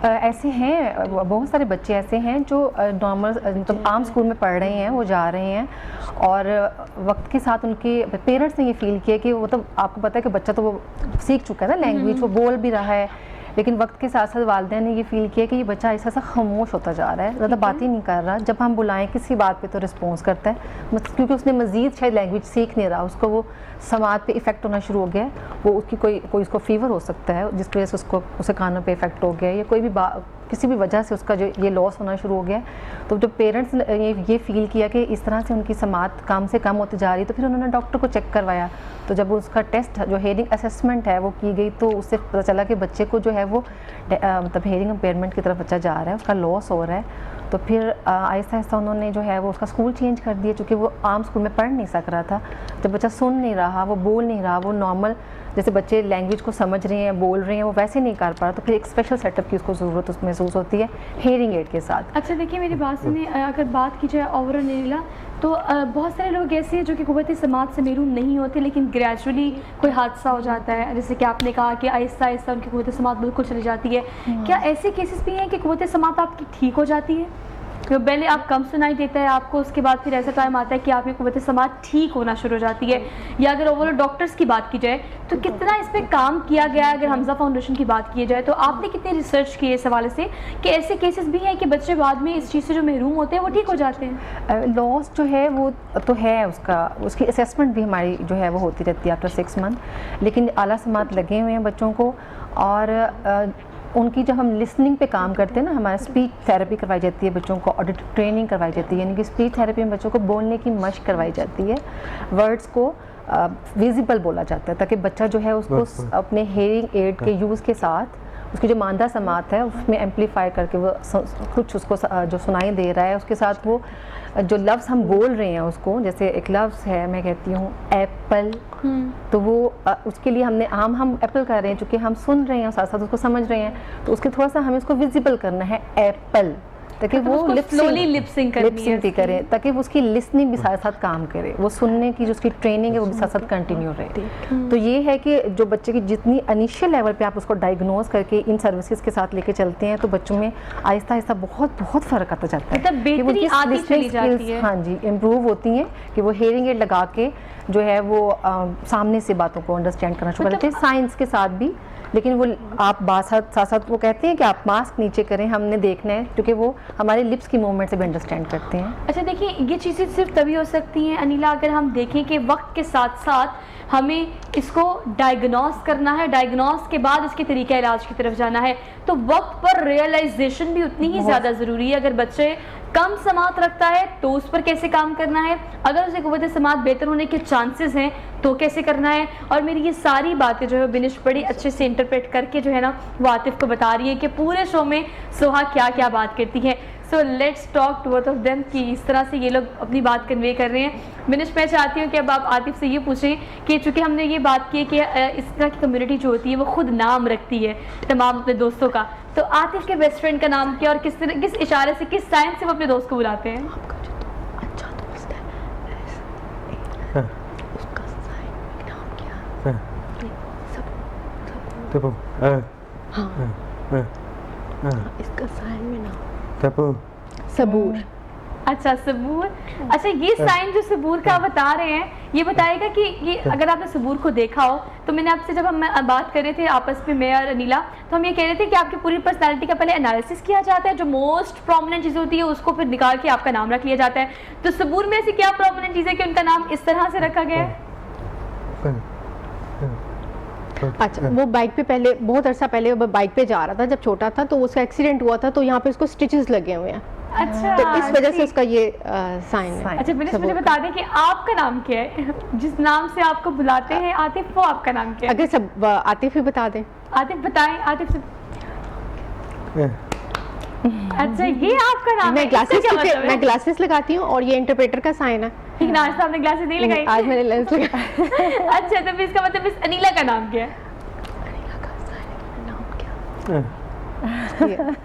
ऐसे हैं, बहुत सारे बच्चे ऐसे हैं जो नॉर्मल मतलब आम स्कूल में पढ़ रहे हैं, वो जा रहे हैं और वक्त के साथ उनके पेरेंट्स ने ये फील किया कि मतलब आपको पता है कि बच्चा तो वो सीख चुका है ना लैंग्वेज, वो बोल भी रहा है, लेकिन वक्त के साथ साथ वालिदैन ने ये फील किया कि ये बच्चा ऐसा सा खामोश होता जा रहा है, ज़्यादा बात ही नहीं कर रहा। जब हम बुलाएं किसी बात पे तो रिस्पॉन्स करता है, क्योंकि उसने मज़ीद शायद लैंग्वेज सीख नहीं रहा, उसको वो समात पे इफ़ेक्ट होना शुरू हो गया है। वो उसकी कोई उसको फीवर हो सकता है जिसकी वजह से उसे कानों पे इफ़ेक्ट हो गया है या कोई भी किसी भी वजह से उसका जो ये लॉस होना शुरू हो गया है। तो जब पेरेंट्स ने ये फील किया कि इस तरह से उनकी समात कम से कम होती जा रही है तो फिर उन्होंने डॉक्टर को चेक करवाया। तो जब उसका टेस्ट जो हेयरिंग असेसमेंट है वो की गई तो उससे पता चला कि बच्चे को जो है वो मतलब हेयरिंग इम्पेयरमेंट की तरफ बच्चा जा रहा है, उसका लॉस हो रहा है। तो फिर आहिस्ता आहिस्ता उन्होंने जो है वो उसका स्कूल चेंज कर दिया, क्योंकि वो आम स्कूल में पढ़ नहीं सक रहा था। जब बच्चा सुन नहीं रहा, वो बोल नहीं रहा, वो नॉर्मल जैसे बच्चे लैंग्वेज को समझ रहे हैं, बोल रहे हैं, वो वैसे नहीं कर पा रहा, तो फिर एक स्पेशल सेटअप की उसको ज़रूरत महसूस होती है हेयरिंग एड के साथ। अच्छा देखिए, मेरी बात सुनिए, अगर बात की जाए ओवरऑल नीला तो बहुत सारे लोग ऐसे हैं जो कि कुव्वत समाज से महरूम नहीं होते लेकिन ग्रेजुअली कोई हादसा हो जाता है, जैसे कि आपने कहा कि आहिस्ता आहिस्ता उनकी कुव्वत समाज बिल्कुल चली जाती है। क्या ऐसे केसेस भी हैं कि कुव्वत समाज आपकी ठीक हो जाती है? तो पहले आप कम सुनाई देता है आपको, उसके बाद फिर ऐसा टाइम आता है कि आपकी कुव्वत समात ठीक होना शुरू हो जाती है? या अगर ओवरऑल डॉक्टर्स की बात की जाए तो कितना इस पर काम किया गया है? अगर हमजा फाउंडेशन की बात की जाए तो आपने कितनी रिसर्च की है इस हवाले से कि ऐसे केसेस भी हैं कि बच्चे बाद में इस चीज़ से जो महरूम होते हैं वो ठीक हो जाते हैं? लॉस जो है वो तो है, उसकी असेसमेंट भी हमारी जो है वो होती रहती है आफ्टर 6 मंथ, लेकिन आला समात लगे हुए हैं बच्चों को। और उनकी जब हम लिसनिंग पे काम करते हैं ना, हमारा स्पीच थेरेपी करवाई जाती है बच्चों को, ऑडिट ट्रेनिंग करवाई जाती है, यानी कि स्पीच थेरेपी में बच्चों को बोलने की मशक करवाई जाती है, वर्ड्स को विजिबल बोला जाता है ताकि बच्चा जो है उसको अपने हेयरिंग एड के यूज़ के साथ उसकी जो मांदा समात है उसमें एम्पलीफाई करके वो कुछ उसको जो सुनाई दे रहा है उसके साथ वो जो लफ्ज़ हम बोल रहे हैं उसको, जैसे एक लफ्ज़ है मैं कहती हूँ एप्पल, तो वो उसके लिए हम एप्पल कर रहे हैं, चूँकि हम सुन रहे हैं साथ साथ उसको समझ रहे हैं, तो उसके थोड़ा सा हमें उसको विजिबल करना है एप्पल, ताकि वो slowly lip sync करनी है भी करे, ताकि वो उसकी लिसनिंग भी साथ साथ काम करे, वो सुनने की जो उसकी ट्रेनिंग है वो भी साथ साथ कंटिन्यू रहे। तो ये है कि जो बच्चे की जितनी इनिशियल लेवल पे आप उसको डायग्नोज करके इन सर्विसेज के साथ लेके चलते हैं तो बच्चों में आहिस्ता आहिस्ता बहुत बहुत फर्क आता जाता है, मतलब बेहतरी आती चली जाती है। हाँ जी, इम्प्रूव होती हैं कि वो हेयरिंग एड लगा के जो है वो सामने से बातों को अंडरस्टैंड करना शुरू करते हैं, साइंस के साथ भी। लेकिन वो आप साथ साथ वो कहते हैं कि आप मास्क नीचे करें, हमने देखना है, क्योंकि वो हमारे लिप्स की मूवमेंट से भी अंडरस्टैंड करते हैं। अच्छा देखिए, ये चीज़ें सिर्फ तभी हो सकती हैं अनिला अगर हम देखें कि वक्त के साथ साथ हमें इसको डायग्नोस करना है, डायग्नोस के बाद इसके तरीका इलाज की तरफ जाना है, तो वक्त पर रियलाइजेशन भी उतनी ही ज़्यादा ज़रूरी है। अगर बच्चे कम समात रखता है तो उस पर कैसे काम करना है, अगर उसे कुव्वत समात बेहतर होने के चांसेस हैं तो कैसे करना है। और मेरी ये सारी बातें जो है बिनिश बड़ी अच्छे से इंटरप्रेट करके जो है ना वो आतिफ को बता रही है कि पूरे शो में सोहा क्या क्या बात करती है। So let's talk to both of them कि इस तरह से ये लोग अपनी बात कन्वे कर रहे हैं। बिनिश, मैं चाहती हूँ कि अब आप आतिफ से ये पूछें कि चूँकि हमने ये बात की कि इस तरह की कम्युनिटी जो होती है वो खुद नाम रखती है तमाम अपने दोस्तों का, तो आतिफ के बेस्ट फ्रेंड का नाम क्या और किस इशारे से, किस साइन से वो अपने दोस्त को बुलाते हैं? आपका जो अच्छा दोस्त है उसका साइन नाम क्या है? इसका साइन में नाम सबूर। अच्छा सबूर। अच्छा ये साइन जो सबूर का आप बता रहे हैं, ये बताएगा कि ये अगर आपने सबूर को देखा हो, तो मैंने आपसे जब हम बात कर रहे थे आपस में मैं और अनिला, तो हम ये कह रहे थे कि आपकी पूरी पर्सनालिटी का पहले एनालिसिस किया जाता है, जो मोस्ट प्रोमिनेंट चीज़ होती है उसको फिर निकाल के आपका नाम रख लिया जाता है। तो सबूर में ऐसी क्या प्रोमिनेंट चीज़ है कि उनका नाम इस तरह से रखा गया है? अच्छा, वो बाइक पे पहले बहुत अरसा पहले वो बाइक पे जा रहा था, जब छोटा था तो उसका एक्सीडेंट हुआ था, तो यहाँ पे उसको स्टिचेस लगे हुए हैं। अच्छा, तो इस वजह से उसका ये साइन है। अच्छा बिनिश, मुझे बता दें कि आपका नाम क्या है, जिस नाम से आपको बुलाते हैं आतिफ, वो आपका नाम क्या है? अगर सब आतिफ ही बता दें। आतिफ बताएं, आतिफ से। अच्छा ये आपका नाम है? मैं ग्लासेस लगाती हूँ और ये इंटरप्रेटर का साइन है। लेकिन आज तो आपने ग्लासेस नहीं लगाई। आज मैंने लेंस लगाया। अच्छा, तो फिर इसका मतलब इस अनिला का नाम क्या है? अनिला का साइन नाम क्या?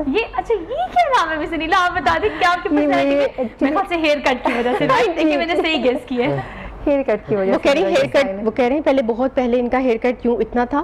ये अच्छा, ये क्या नाम है मिस अनिला, आप बता दें क्या आपकी पर्सनालिटी में? मेरे ख्याल से हेयर कट की वजह से, देखिए मैंने सही गेस किया है। हेयर कट की वजह वो कह रही हैं पहले बहुत पहले इनका हेयर कट क्यों इतना था,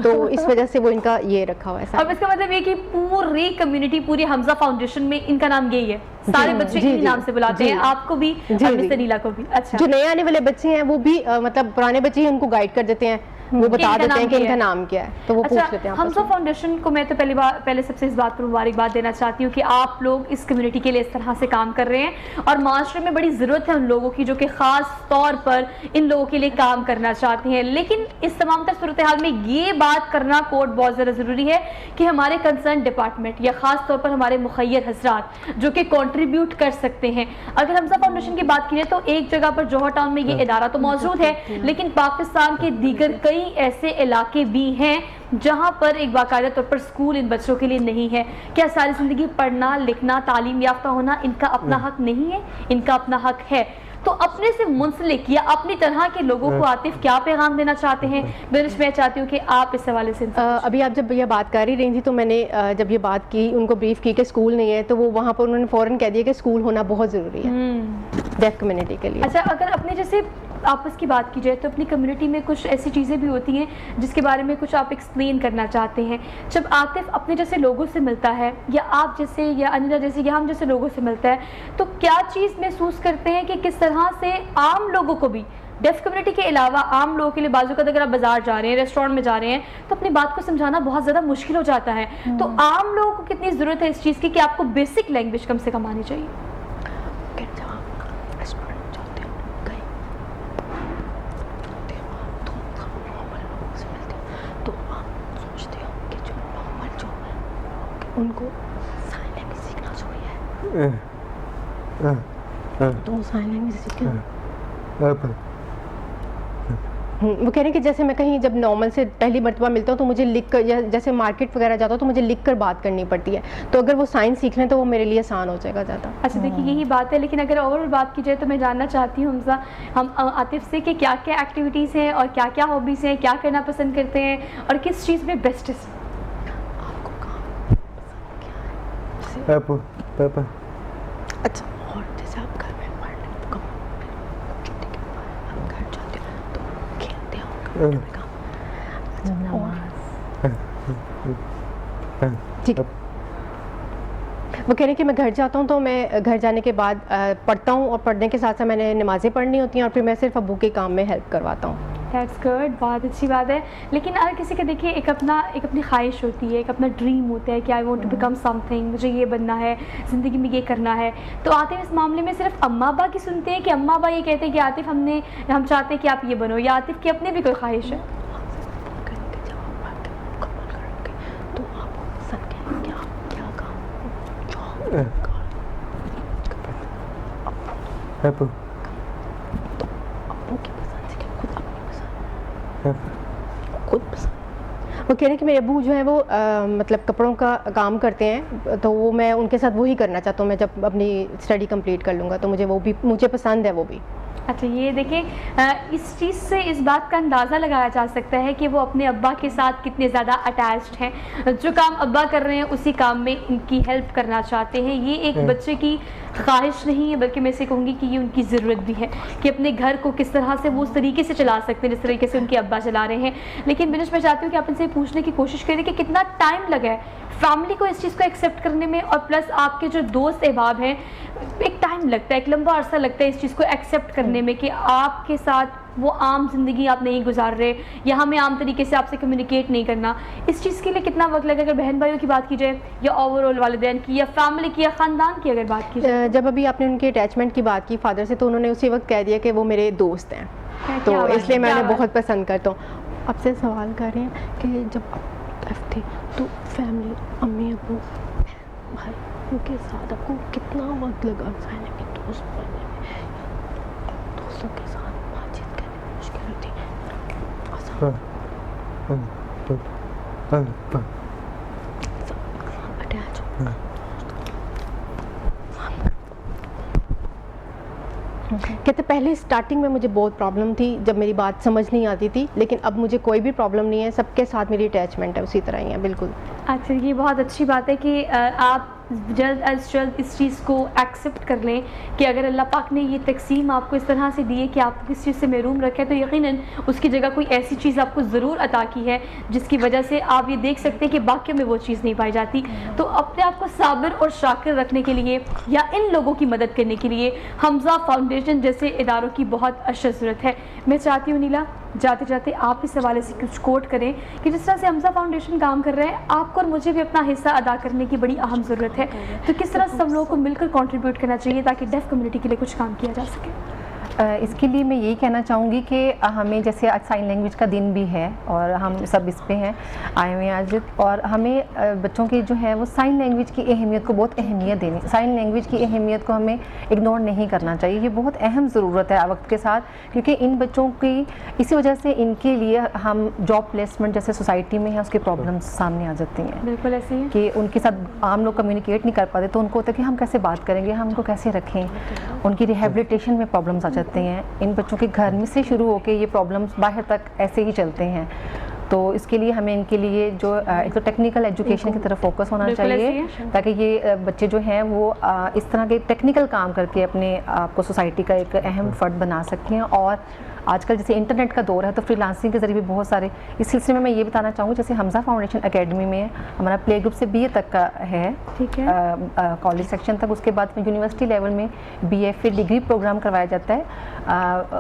तो इस वजह से वो इनका ये रखा हुआ है। अब इसका मतलब ये कि पूरी कम्युनिटी, पूरी हमजा फाउंडेशन में इनका नाम यही है, सारे बच्चे इन्हीं नाम से बुलाते हैं, आपको भी और मिस अनिला को भी। अच्छा, जो नए आने वाले बच्चे हैं वो भी मतलब पुराने बच्चे ही उनको गाइड कर देते हैं, वो बता देते हैं कि इनका नाम क्या है, तो वो पूछ लेते हैं। हमजा फाउंडेशन को मैं तो पहले सबसे इस बात पर मुबारकबाद देना चाहती हूँ कि आप लोग इस कम्युनिटी के लिए इस तरह से काम कर रहे हैं, और माशरे में बड़ी ज़रूरत है उन लोगों की जो कि ख़ास तौर पर इन लोगों के लिए काम करना चाहते हैं। लेकिन इस तमाम तर सूरत हाल में ये बात करना कोड बहुत ज़्यादा ज़रूरी है कि हमारे कंसर्न डिपार्टमेंट या ख़ास तौर पर हमारे मुखैर हजरात जो कि कॉन्ट्रीब्यूट कर सकते हैं। अगर हमजा फाउंडेशन की बात की जाए तो एक जगह पर जौहर टाउन में ये इदारा तो मौजूद है, लेकिन पाकिस्तान के दीगर कई ऐसे इलाके भी हैं जहां पर एक बाकायदा तौर पर स्कूल इन बच्चों के लिए नहीं है। क्या सारी ज़िंदगी पढ़ना लिखना तालीम याफ्ता होना इनका अपना हक नहीं है? इनका अपना हक है। तो अपने से मुंसलिक या अपनी तरह के लोगों को आतिफ क्या पैगाम देना चाहते हैं? बिनिश, मैं चाहती हूँ कि आप इस हवाले से अभी आप जब ये बात कर ही रही थी तो मैंने जब ये बात की, उनको ब्रीफ की कि स्कूल नहीं है, तो वो वहाँ पर उन्होंने फ़ौरन कह दिया कि स्कूल होना बहुत ज़रूरी है डेफ कम्युनिटी के लिए। अच्छा, अगर अपने जैसे आपस की बात की जाए तो अपनी कम्युनिटी में कुछ ऐसी चीज़ें भी होती हैं जिसके बारे में कुछ आप एक्सप्लेन करना चाहते हैं। जब आतिफ अपने जैसे लोगों से मिलता है या आप जैसे या अनिला जैसे या हम जैसे लोगों से मिलता है, तो क्या चीज़ महसूस करते हैं कि किस तरह से आम लोगों को भी, डेफ कम्युनिटी के अलावा आम लोगों के लिए बाजू का अगर आप बाजार जा रहे हैं, रेस्टोरेंट में जा रहे हैं, तो अपनी बात को समझाना बहुत ज़्यादा मुश्किल हो जाता है। तो आम लोगों को कितनी ज़रूरत है इस चीज़ की कि आपको बेसिक लैंग्वेज कम से कम आनी चाहिए? उनको साइन लैंग्वेज सीखना चाहिए, तो साइन लैंग्वेज सीखें। वो कह रहे हैं कि जैसे मैं कहीं जब नॉर्मल से पहली मर्तबा मिलता हूँ तो मुझे लिख कर, या जैसे मार्केट वगैरह जाता हूँ तो मुझे लिख कर बात करनी पड़ती है, तो अगर वो साइन सीख लें तो वो मेरे लिए आसान हो जाएगा ज़्यादा। अच्छा देखिए, यही बात है। लेकिन अगर ओवरऑल बात की जाए तो मैं जानना चाहती हूँ हम आतिफ से कि क्या क्या एक्टिविटीज़ हैं और क्या क्या हॉबीज़ हैं, क्या करना पसंद करते हैं और किस चीज़ में बेस्ट है? पापा अच्छा, और जैसे आप घर में पढ़ने छुट्टी के बाद आप घर जाते हो तो खेलते हो कंप्यूटर में काम? ठीक है। वो कह रहे हैं कि मैं घर जाता हूँ तो मैं घर जाने के बाद पढ़ता हूँ और पढ़ने के साथ साथ मैंने नमाज़ें पढ़नी होती हैं और फिर मैं सिर्फ अब्बू के काम में हेल्प करवाता हूँ। दैट्स गुड, बहुत अच्छी बात है। लेकिन हर किसी का देखिए एक अपनी ख्वाहिश होती है, एक अपना ड्रीम होता है कि I want to become something, मुझे ये बनना है, ज़िंदगी में ये करना है। तो आतिफ इस मामले में सिर्फ अम्मा अब्बा की सुनते हैं कि अम्मा अब्बा ये कहते हैं कि आतिफ हम चाहते हैं कि आप ये बनो, या आतिफ की अपनी भी कोई ख्वाहिश है? पापा खुद पसंद। वो कह रहे हैं कि मेरे अबू जो है वो मतलब कपड़ों का काम करते हैं, तो वो मैं उनके साथ वही करना चाहता हूँ। मैं जब अपनी स्टडी कंप्लीट कर लूँगा तो मुझे पसंद है वो भी। अच्छा, ये देखें, इस चीज़ से इस बात का अंदाज़ा लगाया जा सकता है कि वो अपने अब्बा के साथ कितने ज़्यादा अटैच्ड हैं। जो काम अब्बा कर रहे हैं उसी काम में इनकी हेल्प करना चाहते हैं। ये एक बच्चे की ख्वाहिश नहीं है, बल्कि मैं इसे कहूँगी कि ये उनकी ज़रूरत भी है कि अपने घर को किस तरह से वो उस तरीके से चला सकते हैं जिस तरीके से उनके अब्बा चला रहे हैं। लेकिन बिनिश, मैं चाहती हूँ कि आप इनसे पूछने की कोशिश करें कि कितना टाइम लगा है फैमिली को इस चीज़ को एक्सेप्ट करने में, और प्लस आपके जो दोस्त अहबाब हैं, एक टाइम लगता है, एक लंबा अरसा लगता है इस चीज़ को एक्सेप्ट करने में कि आपके साथ वो आम जिंदगी आप नहीं गुजार रहे, या हमें आम तरीके से आपसे कम्युनिकेट नहीं करना। इस चीज़ के लिए कितना वक्त लगे, अगर बहन भाइयों की बात की जाए, या ओवरऑल वालिदैन की, या फैमिली की, या ख़ानदान की अगर बात की जाए? जब अभी आपने उनके अटैचमेंट की बात की फादर से, तो उन्होंने उसी वक्त कह दिया कि वो मेरे दोस्त हैं, तो इसलिए मैं उन्हें बहुत पसंद करता हूँ। आपसे सवाल कर रहे हैं कि जब आप थे तो फैमिली, अम्मी अब्बू भाई, उनके साथ आपको कितना वक्त लगा साइना के दोस्त बनने में? दोस्तों के साथ बातचीत करने में मुश्किल होती है? अटैच कहते पहले स्टार्टिंग में मुझे बहुत प्रॉब्लम थी जब मेरी बात समझ नहीं आती थी, लेकिन अब मुझे कोई भी प्रॉब्लम नहीं है, सबके साथ मेरी अटैचमेंट है उसी तरह ही है। बिल्कुल। अच्छा, ये बहुत अच्छी बात है कि आप जल्द अज जल्द इस चीज़ को एक्सेप्ट कर लें कि अगर अल्लाह पाक ने ये तकसीम आपको इस तरह से दी है कि आपको किस चीज़ से महरूम रखे, तो यकीनन उसकी जगह कोई ऐसी चीज़ आपको ज़रूर अता की है जिसकी वजह से आप ये देख सकते हैं कि बाकियों में वो चीज़ नहीं पाई जाती। तो अपने आप को साबिर और शाकिर रखने के लिए, या इन लोगों की मदद करने के लिए, हमज़ा फाउंडेशन जैसे इदारों की बहुत अशद ज़रूरत है। मैं चाहती हूँ नीला, जाते जाते आप इस हवाले से कुछ कोट करें कि जिस तरह से हमज़ा फाउंडेशन काम कर रहे हैं, आपको और मुझे भी अपना हिस्सा अदा करने की बड़ी अहम ज़रूरत है। तो किस तरह सब लोगों को मिलकर कंट्रीब्यूट करना चाहिए ताकि डेफ कम्युनिटी के लिए कुछ काम किया जा सके? इसके लिए मैं यही कहना चाहूँगी कि हमें, जैसे आज साइन लैंग्वेज का दिन भी है और हम सब इस पे हैं आए हुए हैं आज, और हमें बच्चों की जो है वो साइन लैंग्वेज की अहमियत को बहुत अहमियत देनी, साइन लैंग्वेज की अहमियत को हमें इग्नोर नहीं करना चाहिए। ये बहुत अहम ज़रूरत है वक्त के साथ, क्योंकि इन बच्चों की इसी वजह से इनके लिए हम जॉब प्लेसमेंट जैसे सोसाइटी में है उसकी प्रॉब्लम्स सामने आ जाती हैं। बिल्कुल ऐसे ही कि उनके साथ आम लोग कम्युनिकेट नहीं कर पाते, तो उनको होता है कि हम कैसे बात करेंगे, हम उनको कैसे रखें, उनकी रिहेबिलिटेशन में प्रॉब्लम्स आ जाते हैं। इन बच्चों के घर में से शुरू होकर ये प्रॉब्लम्स बाहर तक ऐसे ही चलते हैं। तो इसके लिए हमें इनके लिए जो एक तो टेक्निकल एजुकेशन की तरफ फोकस होना चाहिए, ताकि ये बच्चे जो हैं वो इस तरह के टेक्निकल काम करके अपने आप को सोसाइटी का एक अहम फ़र्द बना सकें। और आजकल जैसे इंटरनेट का दौर है तो फ्रीलांसिंग के ज़रिए भी बहुत सारे, इस सिलसिले में मैं ये बताना चाहूँगी, जैसे हमज़ा फाउंडेशन एकेडमी में हमारा प्ले ग्रुप से BA तक का है, ठीक है, कॉलेज सेक्शन तक। उसके बाद में यूनिवर्सिटी लेवल में BFA डिग्री प्रोग्राम करवाया जाता है,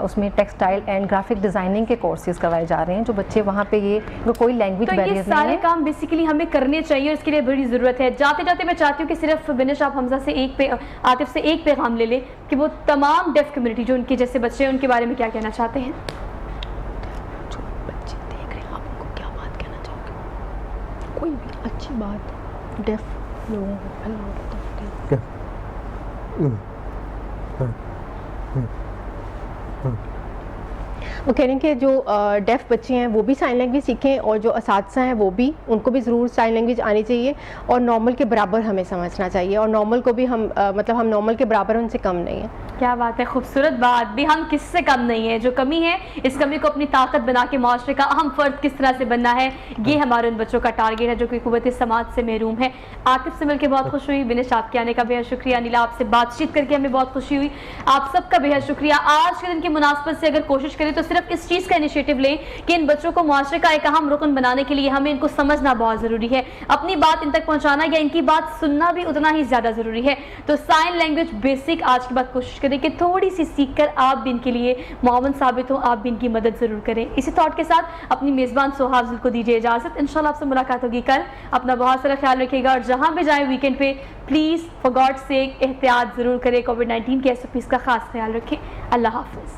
उसमें टेक्सटाइल एंड ग्राफिक डिज़ाइनिंग के कोर्सेज करवाए जा रहे हैं, जो बच्चे वहाँ पे ये कोई लैंग्वेज बैरियर नहीं है। तो ये सारे काम बेसिकली हमें करने चाहिए और इसके लिए बड़ी ज़रूरत है। जाते जाते मैं चाहती हूँ कि सिर्फ बिनिश आप हमज़ा से आतिफ से एक पैगाम ले लें कि वो तमाम डेफ कम्युनिटी जो उनके जैसे बच्चे हैं उनके बारे में क्या कहना चाहते हैं। जो बच्चे देख रहे हैं, आप उनको क्या बात कहना चाहोगे? कोई भी अच्छी बात डेफ लोगों को फैलाओ। वो कह रहे हैं कि जो डेफ बच्चे हैं वो भी साइन लैंग्वेज सीखें, और जो असातिज़ा हैं वो भी, उनको भी ज़रूर साइन लैंग्वेज आनी चाहिए, और नॉर्मल के बराबर हमें समझना चाहिए, और नॉर्मल को भी हम मतलब हम नॉर्मल के बराबर उनसे कम नहीं है। کیا بات ہے, خوبصورت بات بھی. ہم کس سے کم نہیں ہے, جو کمی ہے اس کمی کو اپنی طاقت بنا کے معاشرے کا اہم فرد کس طرح سے بننا ہے, یہ ہمارے ان بچوں کا ٹارگیٹ ہے جو کہ قوت سماعت سے محروم ہے. عاقب سے مل کے بہت خوش ہوئی, بنش آپ کے آنے کا بے حد شکریہ. نیلا آپ سے بات چیت کر کے ہمیں بہت خوشی ہوئی, آپ سب کا بے حد شکریہ. آج کے دن کی مناسبت سے اگر کوشش کریں تو صرف اس چیز کا انیشیٹو لیں کہ ان بچوں کو معاشرے کا ایک اہم رکن بنانے کے لیے ہمیں ان کو سمجھنا بہت ضروری ہے, اپنی بات ان تک پہنچانا یا ان کی بات سننا بھی اتنا ہی زیادہ ضروری ہے. تو سائن لینگویج بیسک آج کے بعد کوشش کریں کہ تھوڑی سی سیکھ کر آپ بھی ان کے لیے معاون ثابت ہوں, آپ بھی ان کی مدد ضرور کریں. اسی تھاٹ کے ساتھ اپنی میزبان سوہا افضل کو دیجیے اجازت. انشاءاللہ آپ سے ملاقات ہوگی کل. اپنا بہت سارا خیال رکھیے گا, اور جہاں بھی جائیں ویکینڈ پہ پلیز فار گاڈ سیک احتیاط ضرور کریں. کووڈ 19 کے SOPs کا خاص خیال رکھیں. اللہ حافظ.